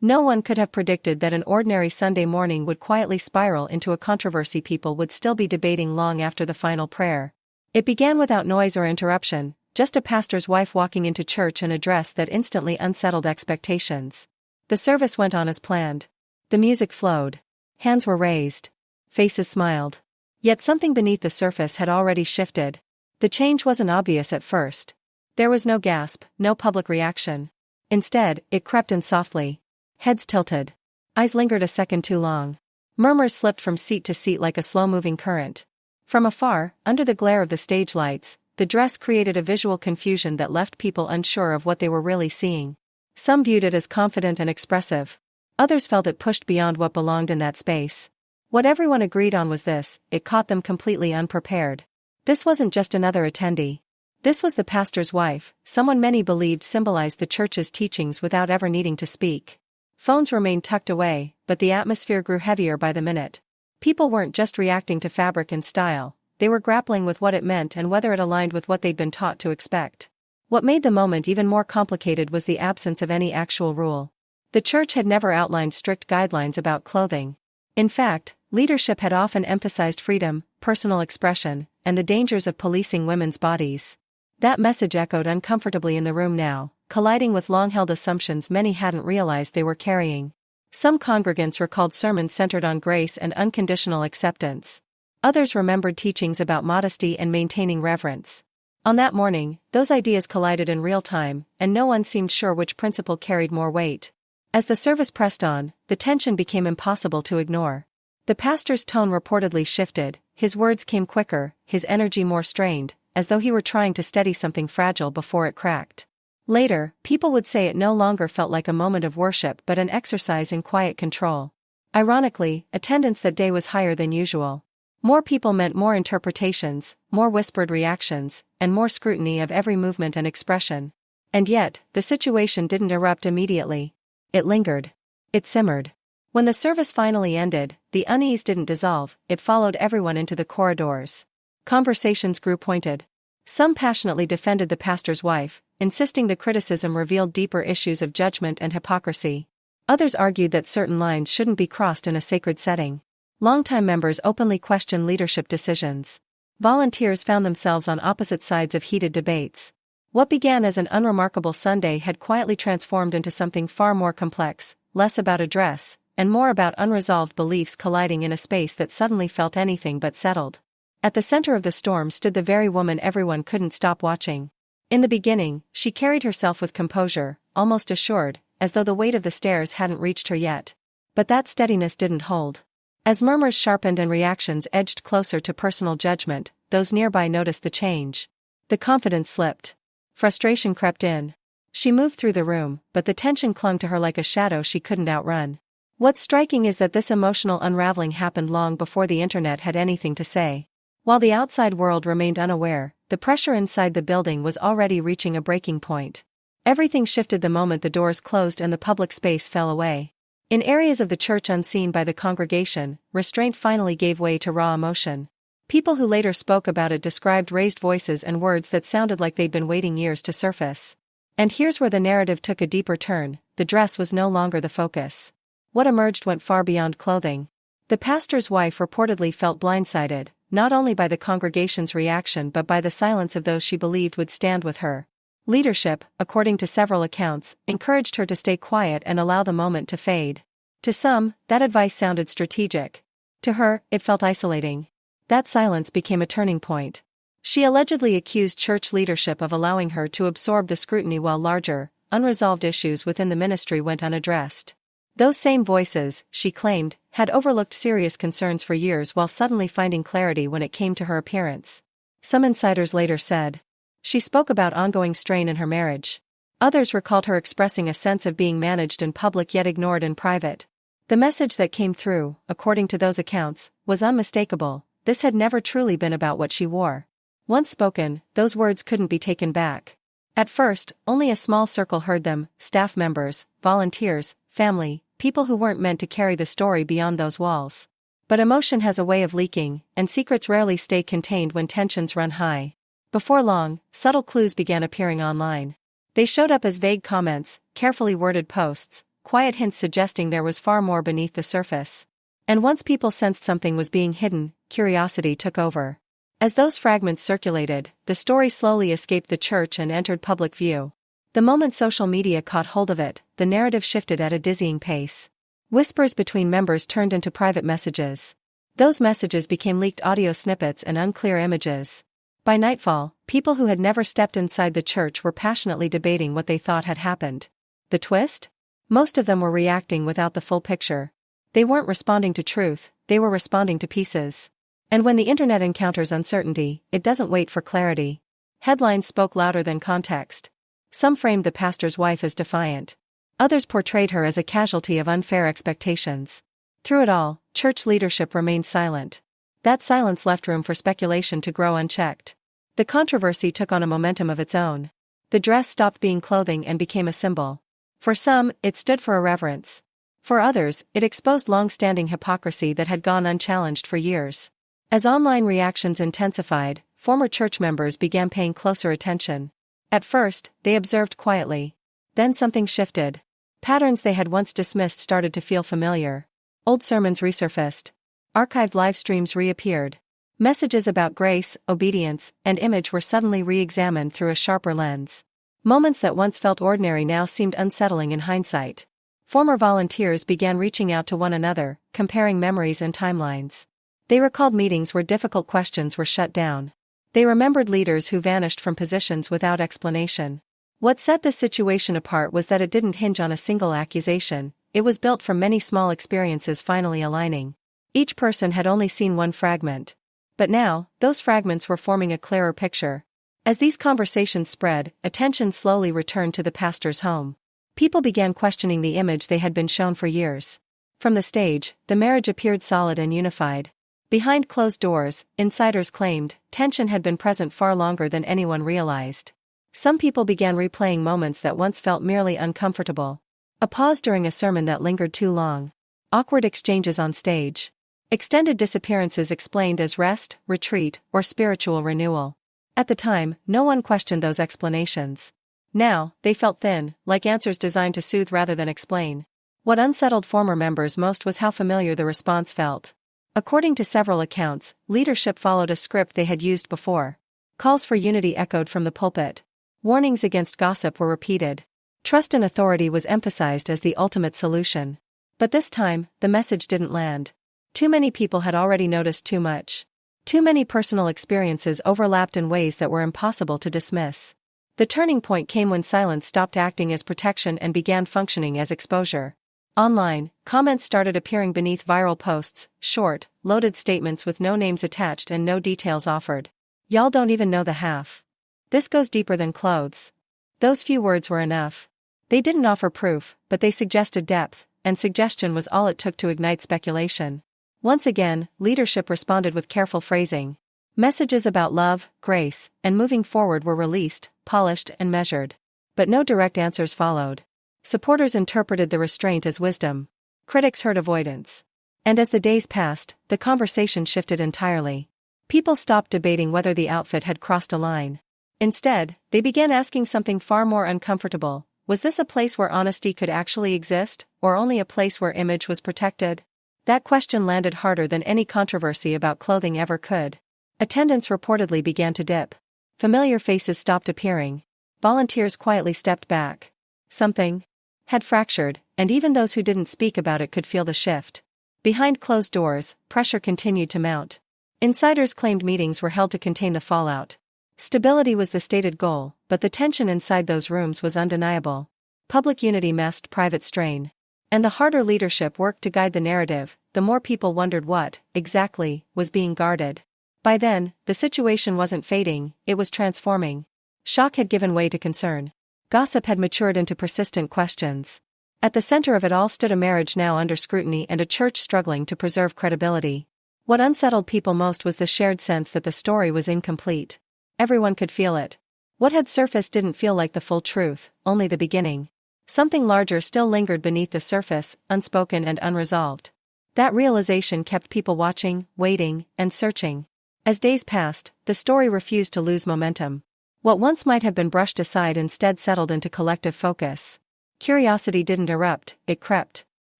No one could have predicted that an ordinary Sunday morning would quietly spiral into a controversy people would still be debating long after the final prayer. It began without noise or interruption, just a pastor's wife walking into church in a dress that instantly unsettled expectations. The service went on as planned. The music flowed. Hands were raised. Faces smiled. Yet something beneath the surface had already shifted. The change wasn't obvious at first. There was no gasp, no public reaction. Instead, it crept in softly. Heads tilted. Eyes lingered a second too long. Murmurs slipped from seat to seat like a slow-moving current. From afar, under the glare of the stage lights, the dress created a visual confusion that left people unsure of what they were really seeing. Some viewed it as confident and expressive. Others felt it pushed beyond what belonged in that space. What everyone agreed on was this: it caught them completely unprepared. This wasn't just another attendee. This was the pastor's wife, someone many believed symbolized the church's teachings without ever needing to speak. Phones remained tucked away, but the atmosphere grew heavier by the minute. People weren't just reacting to fabric and style, they were grappling with what it meant and whether it aligned with what they'd been taught to expect. What made the moment even more complicated was the absence of any actual rule. The church had never outlined strict guidelines about clothing. In fact, leadership had often emphasized freedom, personal expression, and the dangers of policing women's bodies. That message echoed uncomfortably in the room now, colliding with long-held assumptions many hadn't realized they were carrying. Some congregants recalled sermons centered on grace and unconditional acceptance. Others remembered teachings about modesty and maintaining reverence. On that morning, those ideas collided in real time, and no one seemed sure which principle carried more weight. As the service pressed on, the tension became impossible to ignore. The pastor's tone reportedly shifted, his words came quicker, his energy more strained, as though he were trying to steady something fragile before it cracked. Later, people would say it no longer felt like a moment of worship but an exercise in quiet control. Ironically, attendance that day was higher than usual. More people meant more interpretations, more whispered reactions, and more scrutiny of every movement and expression. And yet, the situation didn't erupt immediately. It lingered. It simmered. When the service finally ended, the unease didn't dissolve, it followed everyone into the corridors. Conversations grew pointed. Some passionately defended the pastor's wife, insisting the criticism revealed deeper issues of judgment and hypocrisy. Others argued that certain lines shouldn't be crossed in a sacred setting. Longtime members openly questioned leadership decisions. Volunteers found themselves on opposite sides of heated debates. What began as an unremarkable Sunday had quietly transformed into something far more complex, less about a dress, and more about unresolved beliefs colliding in a space that suddenly felt anything but settled. At the center of the storm stood the very woman everyone couldn't stop watching. In the beginning, she carried herself with composure, almost assured, as though the weight of the stairs hadn't reached her yet. But that steadiness didn't hold. As murmurs sharpened and reactions edged closer to personal judgment, those nearby noticed the change. The confidence slipped. Frustration crept in. She moved through the room, but the tension clung to her like a shadow she couldn't outrun. What's striking is that this emotional unraveling happened long before the internet had anything to say. While the outside world remained unaware, the pressure inside the building was already reaching a breaking point. Everything shifted the moment the doors closed and the public space fell away. In areas of the church unseen by the congregation, restraint finally gave way to raw emotion. People who later spoke about it described raised voices and words that sounded like they'd been waiting years to surface. And here's where the narrative took a deeper turn: the dress was no longer the focus. What emerged went far beyond clothing. The pastor's wife reportedly felt blindsided, not only by the congregation's reaction but by the silence of those she believed would stand with her. Leadership, according to several accounts, encouraged her to stay quiet and allow the moment to fade. To some, that advice sounded strategic. To her, it felt isolating. That silence became a turning point. She allegedly accused church leadership of allowing her to absorb the scrutiny while larger, unresolved issues within the ministry went unaddressed. Those same voices, she claimed, had overlooked serious concerns for years while suddenly finding clarity when it came to her appearance. Some insiders later said she spoke about ongoing strain in her marriage. Others recalled her expressing a sense of being managed in public yet ignored in private. The message that came through, according to those accounts, was unmistakable: this had never truly been about what she wore. Once spoken, those words couldn't be taken back. At first, only a small circle heard them: staff members, volunteers, family, people who weren't meant to carry the story beyond those walls. But emotion has a way of leaking, and secrets rarely stay contained when tensions run high. Before long, subtle clues began appearing online. They showed up as vague comments, carefully worded posts, quiet hints suggesting there was far more beneath the surface. And once people sensed something was being hidden, curiosity took over. As those fragments circulated, the story slowly escaped the church and entered public view. The moment social media caught hold of it, the narrative shifted at a dizzying pace. Whispers between members turned into private messages. Those messages became leaked audio snippets and unclear images. By nightfall, people who had never stepped inside the church were passionately debating what they thought had happened. The twist? Most of them were reacting without the full picture. They weren't responding to truth, they were responding to pieces. And when the internet encounters uncertainty, it doesn't wait for clarity. Headlines spoke louder than context. Some framed the pastor's wife as defiant. Others portrayed her as a casualty of unfair expectations. Through it all, church leadership remained silent. That silence left room for speculation to grow unchecked. The controversy took on a momentum of its own. The dress stopped being clothing and became a symbol. For some, it stood for irreverence. For others, it exposed long-standing hypocrisy that had gone unchallenged for years. As online reactions intensified, former church members began paying closer attention. At first, they observed quietly. Then something shifted. Patterns they had once dismissed started to feel familiar. Old sermons resurfaced. Archived live streams reappeared. Messages about grace, obedience, and image were suddenly re-examined through a sharper lens. Moments that once felt ordinary now seemed unsettling in hindsight. Former volunteers began reaching out to one another, comparing memories and timelines. They recalled meetings where difficult questions were shut down. They remembered leaders who vanished from positions without explanation. What set this situation apart was that it didn't hinge on a single accusation, it was built from many small experiences finally aligning. Each person had only seen one fragment. But now, those fragments were forming a clearer picture. As these conversations spread, attention slowly returned to the pastor's home. People began questioning the image they had been shown for years. From the stage, the marriage appeared solid and unified. Behind closed doors, insiders claimed, tension had been present far longer than anyone realized. Some people began replaying moments that once felt merely uncomfortable. A pause during a sermon that lingered too long. Awkward exchanges on stage. Extended disappearances explained as rest, retreat, or spiritual renewal. At the time, no one questioned those explanations. Now, they felt thin, like answers designed to soothe rather than explain. What unsettled former members most was how familiar the response felt. According to several accounts, leadership followed a script they had used before. Calls for unity echoed from the pulpit. Warnings against gossip were repeated. Trust in authority was emphasized as the ultimate solution. But this time, the message didn't land. Too many people had already noticed too much. Too many personal experiences overlapped in ways that were impossible to dismiss. The turning point came when silence stopped acting as protection and began functioning as exposure. Online, comments started appearing beneath viral posts, short, loaded statements with no names attached and no details offered. "Y'all don't even know the half. This goes deeper than clothes." Those few words were enough. They didn't offer proof, but they suggested depth, and suggestion was all it took to ignite speculation. Once again, leadership responded with careful phrasing. Messages about love, grace, and moving forward were released, polished and measured. But no direct answers followed. Supporters interpreted the restraint as wisdom. Critics heard avoidance. And as the days passed, the conversation shifted entirely. People stopped debating whether the outfit had crossed a line. Instead, they began asking something far more uncomfortable. Was this a place where honesty could actually exist, or only a place where image was protected? That question landed harder than any controversy about clothing ever could. Attendance reportedly began to dip. Familiar faces stopped appearing. Volunteers quietly stepped back. Something had fractured, and even those who didn't speak about it could feel the shift. Behind closed doors, pressure continued to mount. Insiders claimed meetings were held to contain the fallout. Stability was the stated goal, but the tension inside those rooms was undeniable. Public unity masked private strain. And the harder leadership worked to guide the narrative, the more people wondered what, exactly, was being guarded. By then, the situation wasn't fading, it was transforming. Shock had given way to concern. Gossip had matured into persistent questions. At the center of it all stood a marriage now under scrutiny and a church struggling to preserve credibility. What unsettled people most was the shared sense that the story was incomplete. Everyone could feel it. What had surfaced didn't feel like the full truth, only the beginning. Something larger still lingered beneath the surface, unspoken and unresolved. That realization kept people watching, waiting, and searching. As days passed, the story refused to lose momentum. What once might have been brushed aside instead settled into collective focus. Curiosity didn't erupt, it crept.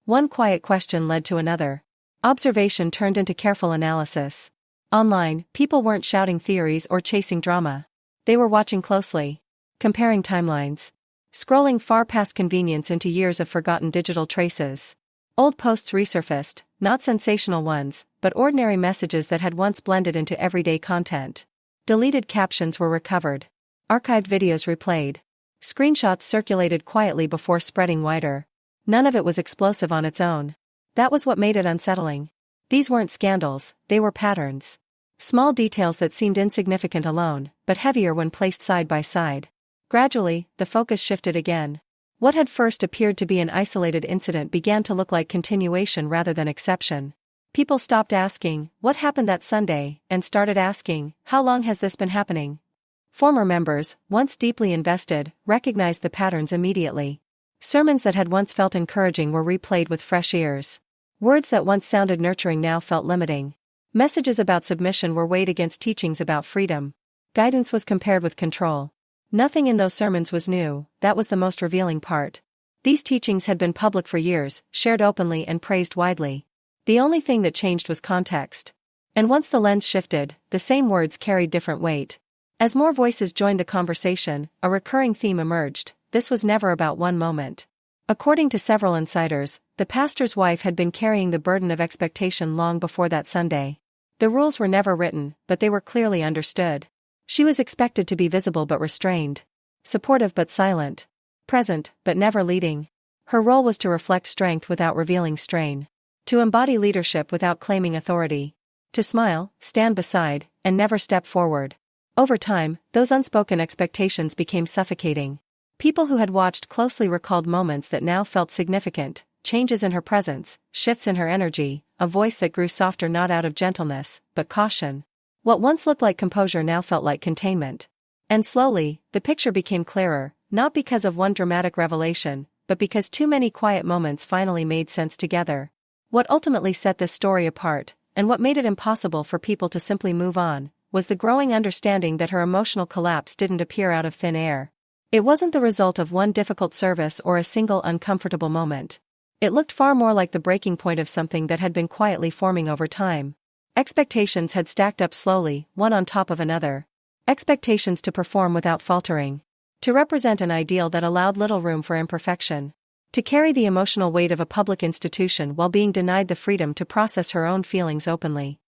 One quiet question led to another. Observation turned into careful analysis. Online, people weren't shouting theories or chasing drama. They were watching closely. Comparing timelines. Scrolling far past convenience into years of forgotten digital traces. Old posts resurfaced, not sensational ones, but ordinary messages that had once blended into everyday content. Deleted captions were recovered. Archived videos replayed. Screenshots circulated quietly before spreading wider. None of it was explosive on its own. That was what made it unsettling. These weren't scandals, they were patterns. Small details that seemed insignificant alone, but heavier when placed side by side. Gradually, the focus shifted again. What had first appeared to be an isolated incident began to look like continuation rather than exception. People stopped asking, "What happened that Sunday?" and started asking, "How long has this been happening?" Former members, once deeply invested, recognized the patterns immediately. Sermons that had once felt encouraging were replayed with fresh ears. Words that once sounded nurturing now felt limiting. Messages about submission were weighed against teachings about freedom. Guidance was compared with control. Nothing in those sermons was new, that was the most revealing part. These teachings had been public for years, shared openly and praised widely. The only thing that changed was context. And once the lens shifted, the same words carried different weight. As more voices joined the conversation, a recurring theme emerged: this was never about one moment. According to several insiders, the pastor's wife had been carrying the burden of expectation long before that Sunday. The rules were never written, but they were clearly understood. She was expected to be visible but restrained. Supportive but silent. Present, but never leading. Her role was to reflect strength without revealing strain. To embody leadership without claiming authority. To smile, stand beside, and never step forward. Over time, those unspoken expectations became suffocating. People who had watched closely recalled moments that now felt significant: changes in her presence, shifts in her energy, a voice that grew softer not out of gentleness, but caution. What once looked like composure now felt like containment. And slowly, the picture became clearer, not because of one dramatic revelation, but because too many quiet moments finally made sense together. What ultimately set this story apart, and what made it impossible for people to simply move on, was the growing understanding that her emotional collapse didn't appear out of thin air. It wasn't the result of one difficult service or a single uncomfortable moment. It looked far more like the breaking point of something that had been quietly forming over time. Expectations had stacked up slowly, one on top of another. Expectations to perform without faltering. To represent an ideal that allowed little room for imperfection. To carry the emotional weight of a public institution while being denied the freedom to process her own feelings openly.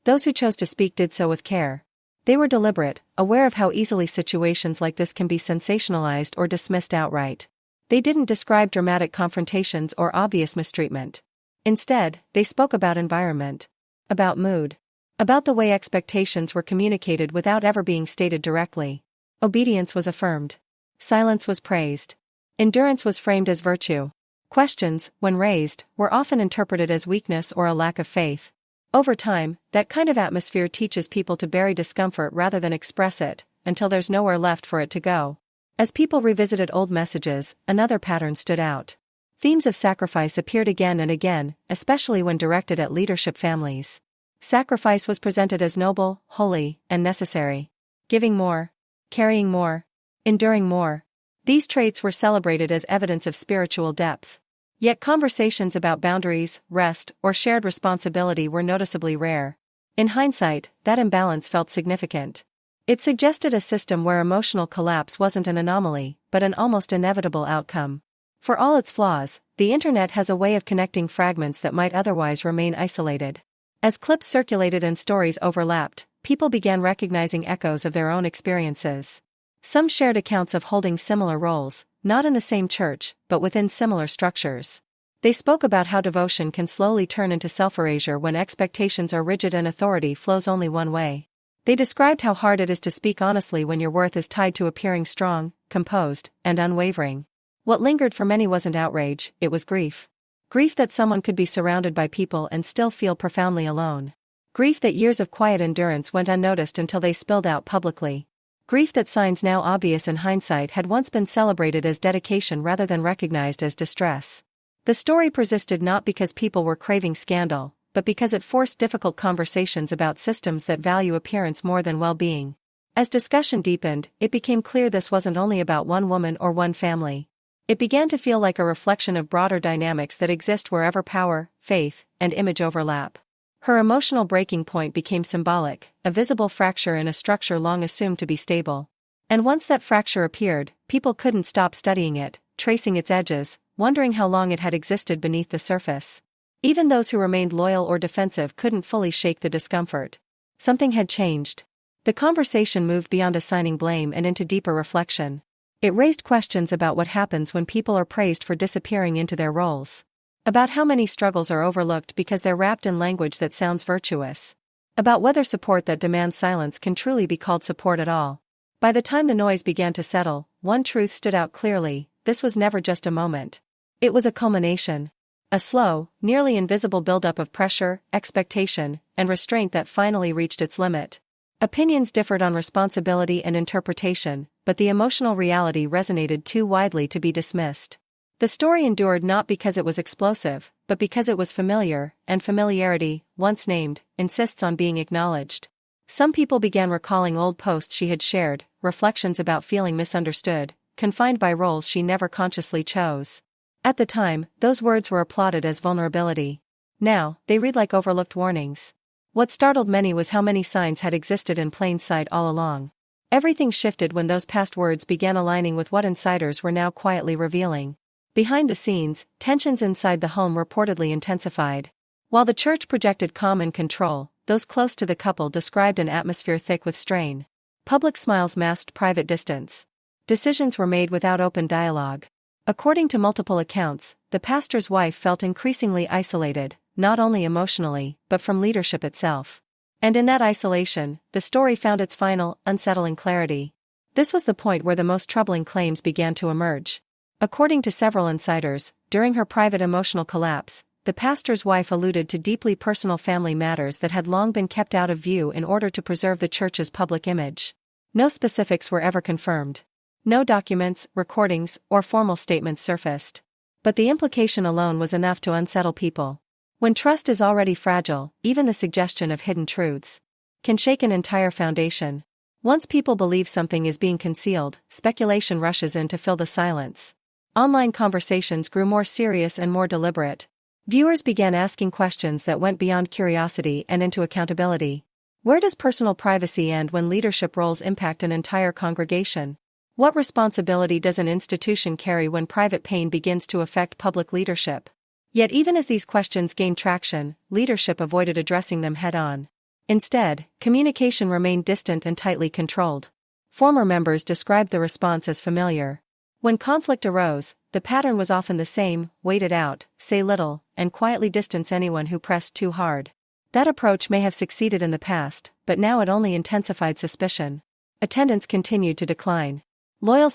Those who chose to speak did so with care. They were deliberate, aware of how easily situations like this can be sensationalized or dismissed outright. They didn't describe dramatic confrontations or obvious mistreatment. Instead, they spoke about environment. About mood. About the way expectations were communicated without ever being stated directly. Obedience was affirmed. Silence was praised. Endurance was framed as virtue. Questions, when raised, were often interpreted as weakness or a lack of faith. Over time, that kind of atmosphere teaches people to bury discomfort rather than express it, until there's nowhere left for it to go. As people revisited old messages, another pattern stood out. Themes of sacrifice appeared again and again, especially when directed at leadership families. Sacrifice was presented as noble, holy, and necessary. Giving more. Carrying more. Enduring more. These traits were celebrated as evidence of spiritual depth. Yet conversations about boundaries, rest, or shared responsibility were noticeably rare. In hindsight, that imbalance felt significant. It suggested a system where emotional collapse wasn't an anomaly, but an almost inevitable outcome. For all its flaws, the internet has a way of connecting fragments that might otherwise remain isolated. As clips circulated and stories overlapped, people began recognizing echoes of their own experiences. Some shared accounts of holding similar roles, not in the same church, but within similar structures. They spoke about how devotion can slowly turn into self-erasure when expectations are rigid and authority flows only one way. They described how hard it is to speak honestly when your worth is tied to appearing strong, composed, and unwavering. What lingered for many wasn't outrage, it was grief. Grief that someone could be surrounded by people and still feel profoundly alone. Grief that years of quiet endurance went unnoticed until they spilled out publicly. Grief that signs now obvious in hindsight had once been celebrated as dedication rather than recognized as distress. The story persisted not because people were craving scandal, but because it forced difficult conversations about systems that value appearance more than well-being. As discussion deepened, it became clear this wasn't only about one woman or one family. It began to feel like a reflection of broader dynamics that exist wherever power, faith, and image overlap. Her emotional breaking point became symbolic, a visible fracture in a structure long assumed to be stable. And once that fracture appeared, people couldn't stop studying it, tracing its edges, wondering how long it had existed beneath the surface. Even those who remained loyal or defensive couldn't fully shake the discomfort. Something had changed. The conversation moved beyond assigning blame and into deeper reflection. It raised questions about what happens when people are praised for disappearing into their roles. About how many struggles are overlooked because they're wrapped in language that sounds virtuous. About whether support that demands silence can truly be called support at all. By the time the noise began to settle, one truth stood out clearly: this was never just a moment. It was a culmination. A slow, nearly invisible buildup of pressure, expectation, and restraint that finally reached its limit. Opinions differed on responsibility and interpretation, but the emotional reality resonated too widely to be dismissed. The story endured not because it was explosive, but because it was familiar, and familiarity, once named, insists on being acknowledged. Some people began recalling old posts she had shared, reflections about feeling misunderstood, confined by roles she never consciously chose. At the time, those words were applauded as vulnerability. Now, they read like overlooked warnings. What startled many was how many signs had existed in plain sight all along. Everything shifted when those past words began aligning with what insiders were now quietly revealing. Behind the scenes, tensions inside the home reportedly intensified. While the church projected calm and control, those close to the couple described an atmosphere thick with strain. Public smiles masked private distance. Decisions were made without open dialogue. According to multiple accounts, the pastor's wife felt increasingly isolated, not only emotionally, but from leadership itself. And in that isolation, the story found its final, unsettling clarity. This was the point where the most troubling claims began to emerge. According to several insiders, during her private emotional collapse, the pastor's wife alluded to deeply personal family matters that had long been kept out of view in order to preserve the church's public image. No specifics were ever confirmed. No documents, recordings, or formal statements surfaced. But the implication alone was enough to unsettle people. When trust is already fragile, even the suggestion of hidden truths can shake an entire foundation. Once people believe something is being concealed, speculation rushes in to fill the silence. Online conversations grew more serious and more deliberate. Viewers began asking questions that went beyond curiosity and into accountability. Where does personal privacy end when leadership roles impact an entire congregation? What responsibility does an institution carry when private pain begins to affect public leadership? Yet even as these questions gained traction, leadership avoided addressing them head-on. Instead, communication remained distant and tightly controlled. Former members described the response as familiar. When conflict arose, the pattern was often the same: wait it out, say little, and quietly distance anyone who pressed too hard. That approach may have succeeded in the past, but now it only intensified suspicion. Attendance continued to decline. Loyal